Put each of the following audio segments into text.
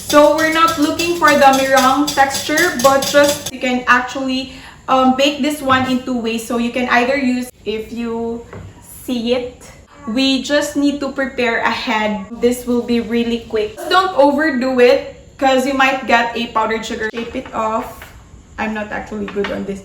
So we're not looking for the mirang texture, but just you can actually bake this one in two ways. So you can either use, if you see it, we just need to prepare ahead. This will be really quick. Don't overdo it because you might get a powdered sugar. Shape it off. I'm not actually good on this.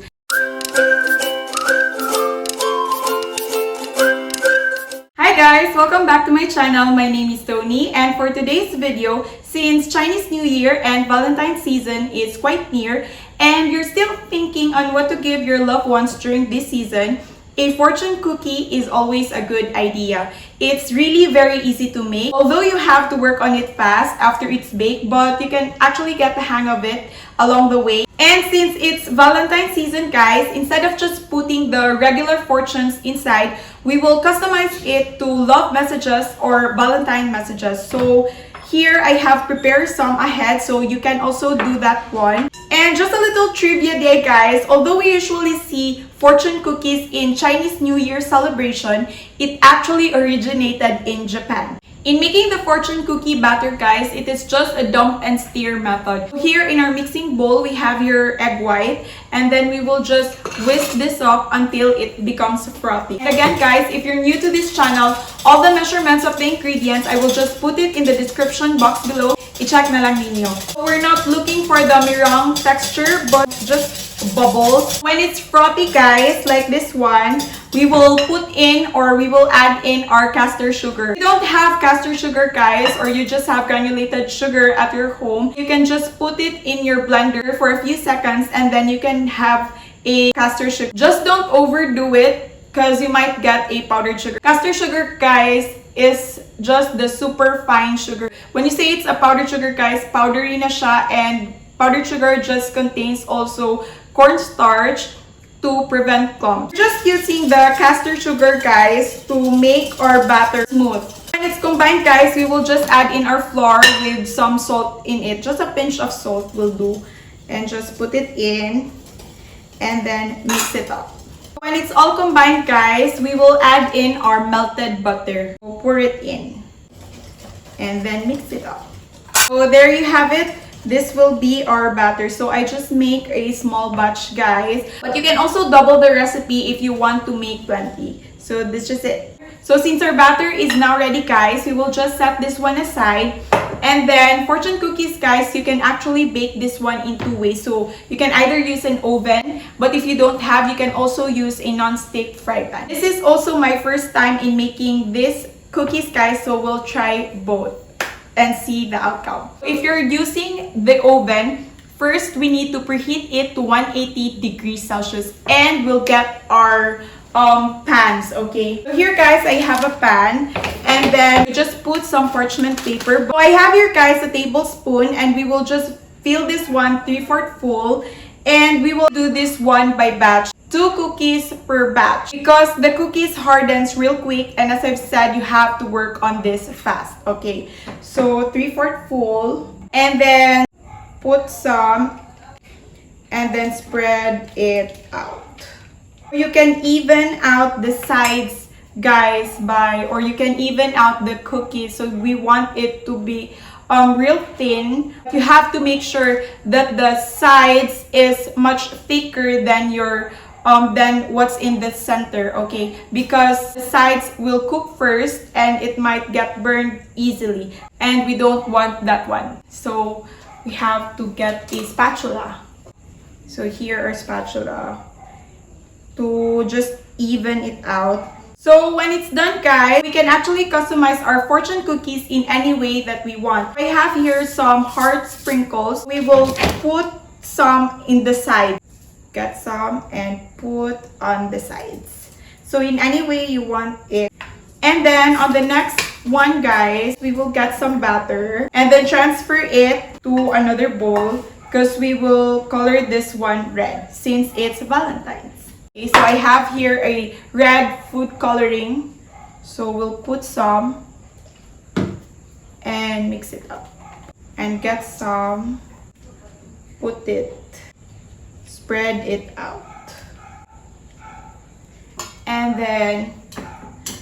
Hi guys! Welcome back to my channel. My name is Toni, and for today's video, since Chinese New Year and Valentine's season is quite near and you're still thinking on what to give your loved ones during this season, a fortune cookie is always a good idea. It's really very easy to make, although you have to work on it fast after it's baked, but you can actually get the hang of it along the way. And since it's Valentine's season, guys, instead of just putting the regular fortunes inside, we will customize it to love messages or Valentine messages. So here I have prepared some ahead, so you can also do that one. And just a little trivia there, guys. Although we usually see fortune cookies in Chinese New Year celebration, it actually originated in Japan. In making the fortune cookie batter, guys, it is just a dump and stir method. Here in our mixing bowl, we have your egg white, and then we will just whisk this up until it becomes frothy. And again, guys, if you're new to this channel, all the measurements of the ingredients, I will just put it in the description box below. I-check na lang ninyo. So we're not looking for the mirang texture, but just bubbles. When it's frothy, guys, like this one, we will put in or we will add in our caster sugar. If you don't have caster sugar, guys, or you just have granulated sugar at your home, you can just put it in your blender for a few seconds and then you can have a caster sugar. Just don't overdo it because you might get a powdered sugar. Caster sugar, guys, is just the super fine sugar. When you say it's a powdered sugar, guys, powdery na siya, and powdered sugar just contains also cornstarch to prevent clumps. We're just using the caster sugar, guys, to make our batter smooth. When it's combined, guys, we will just add in our flour with some salt in it. Just a pinch of salt will do. And just put it in and then mix it up. When it's all combined, guys, we will add in our melted butter. We'll pour it in and then mix it up. So there you have it. This will be our batter. So I just make a small batch, guys. But you can also double the recipe if you want to make plenty. So this is just it. So since our batter is now ready, guys, we will just set this one aside. And then fortune cookies, guys, you can actually bake this one in two ways. So you can either use an oven, but if you don't have, you can also use a non-stick fry pan. This is also my first time in making this cookies, guys, so we'll try both and see the outcome. If you're using the oven, first we need to preheat it to 180 degrees Celsius and we'll get our pans. Okay, so here, guys, I have a pan and then we just put some parchment paper. So I have here, guys, a tablespoon and we will just fill this one 3/4 full, and we will do this one by batch. 2 cookies per batch because the cookies hardens real quick, and as I've said, you have to work on this fast. Okay, so 3/4 full, and then put some and then spread it out. You can even out the sides, guys, or you can even out the cookies. So we want it to be real thin. You have to make sure that the sides is much thicker than your than what's in the center, okay? Because the sides will cook first and it might get burned easily, and we don't want that one. So we have to get a spatula. So here our spatula to just even it out. So when it's done, guys, we can actually customize our fortune cookies in any way that we want. I have here some heart sprinkles. We will put some in the side. Get some and put on the sides. So in any way you want it. And then on the next one, guys, we will get some batter and then transfer it to another bowl because we will color this one red since it's Valentine's. Okay, so I have here a red food coloring. So we'll put some and mix it up. And get some, put it, spread it out. And then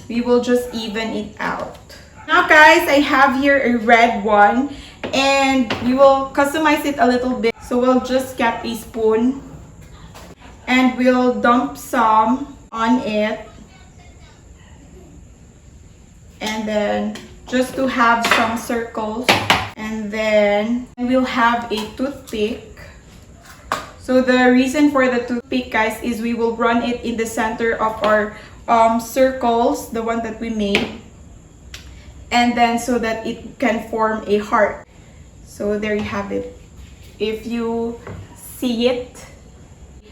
we will just even it out. Now, guys, I have here a red one and we will customize it a little bit. So we'll just get a spoon and we'll dump some on it, and then just to have some circles, and then we'll have a toothpick. So the reason for the toothpick, guys, is we will run it in the center of our circles, the one that we made, and then so that it can form a heart. So there you have it. If you see it,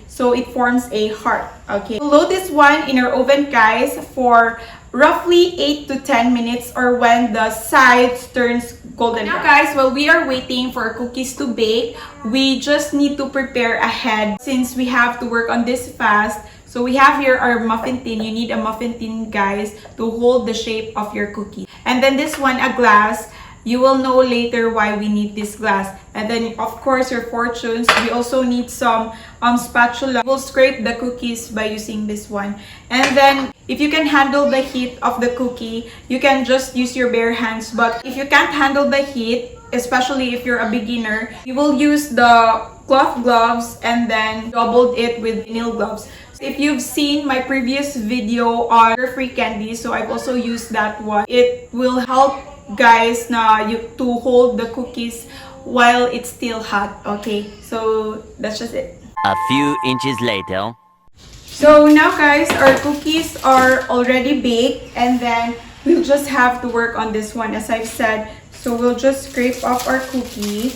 so it forms a heart. Okay, we'll load this one in our oven, guys, for roughly 8 to 10 minutes, or when the sides turns golden. Now, guys, while we are waiting for our cookies to bake, we just need to prepare ahead since we have to work on this fast. So we have here our muffin tin. You need a muffin tin, guys, to hold the shape of your cookie. And then this one, a glass. You will know later why we need this glass. And then, of course, your fortunes. We also need some spatula. We'll scrape the cookies by using this one. And then, if you can handle the heat of the cookie, you can just use your bare hands. But if you can't handle the heat, especially if you're a beginner, you will use the cloth gloves and then doubled it with vinyl gloves. If you've seen my previous video on sugar-free candy, so I've also used that one. It will help, guys, to hold the cookies while it's still hot. Okay, so that's just it. A few inches later. So now, guys, our cookies are already baked, and then we'll just have to work on this one, as I've said. So we'll just scrape off our cookie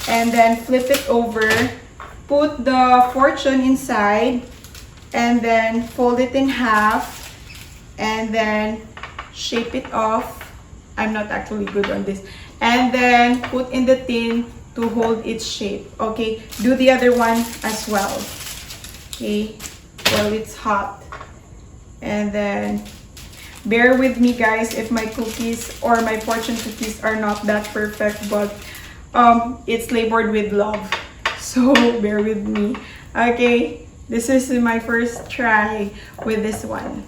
and then flip it over, put the fortune inside, and then fold it in half, and then shape it off. I'm not actually good on this. And then put in the tin to hold its shape. Okay, do the other one as well. Okay, while it's hot. And then bear with me, guys, if my cookies or my fortune cookies are not that perfect, but it's labored with love, so bear with me. Okay, this is my first try with this one.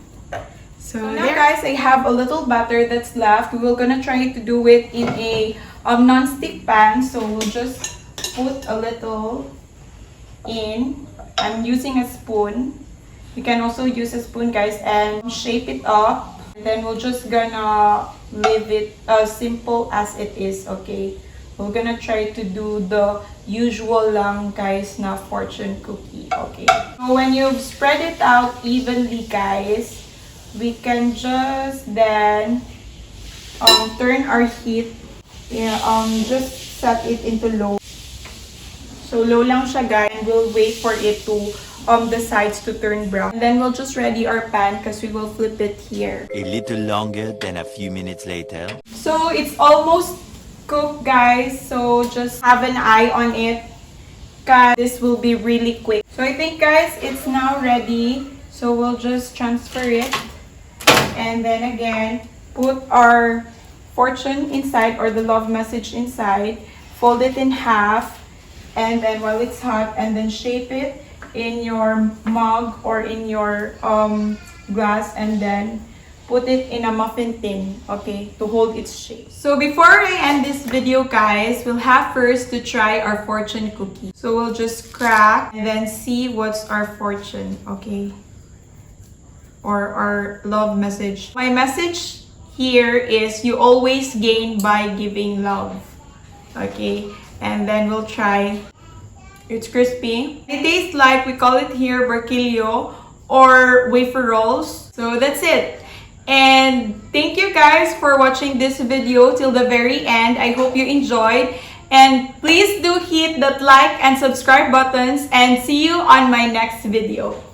So now, guys, I have a little batter that's left. We're gonna try to do it in a non-stick pan. So we'll just put a little in. I'm using a spoon. You can also use a spoon, guys, and shape it up. And then we're just gonna leave it as simple as it is. Okay, we're gonna try to do the usual lang, guys, na fortune cookie. Okay, so when you've spread it out evenly, guys, we can just then turn our heat. Yeah, just set it into low. So low lang siya, guys, and we'll wait for it to the sides to turn brown. And then we'll just ready our pan because we will flip it here. A little longer than a few minutes later. So it's almost cooked, guys. So just have an eye on it, because this will be really quick. So I think, guys, it's now ready. So we'll just transfer it. And then again, put our fortune inside, or the love message inside. Fold it in half. And then while it's hot, and then shape it in your mug or in your glass, and then put it in a muffin tin, okay, to hold its shape. So before I end this video, guys, we'll have first to try our fortune cookie. So we'll just crack and then see what's our fortune, okay, or our love message. My message here is you always gain by giving love, okay. And then we'll try. It's crispy. It tastes like, we call it here, barquillo or wafer rolls. So that's it. And thank you, guys, for watching this video till the very end. I hope you enjoyed. And please do hit that like and subscribe buttons, and see you on my next video.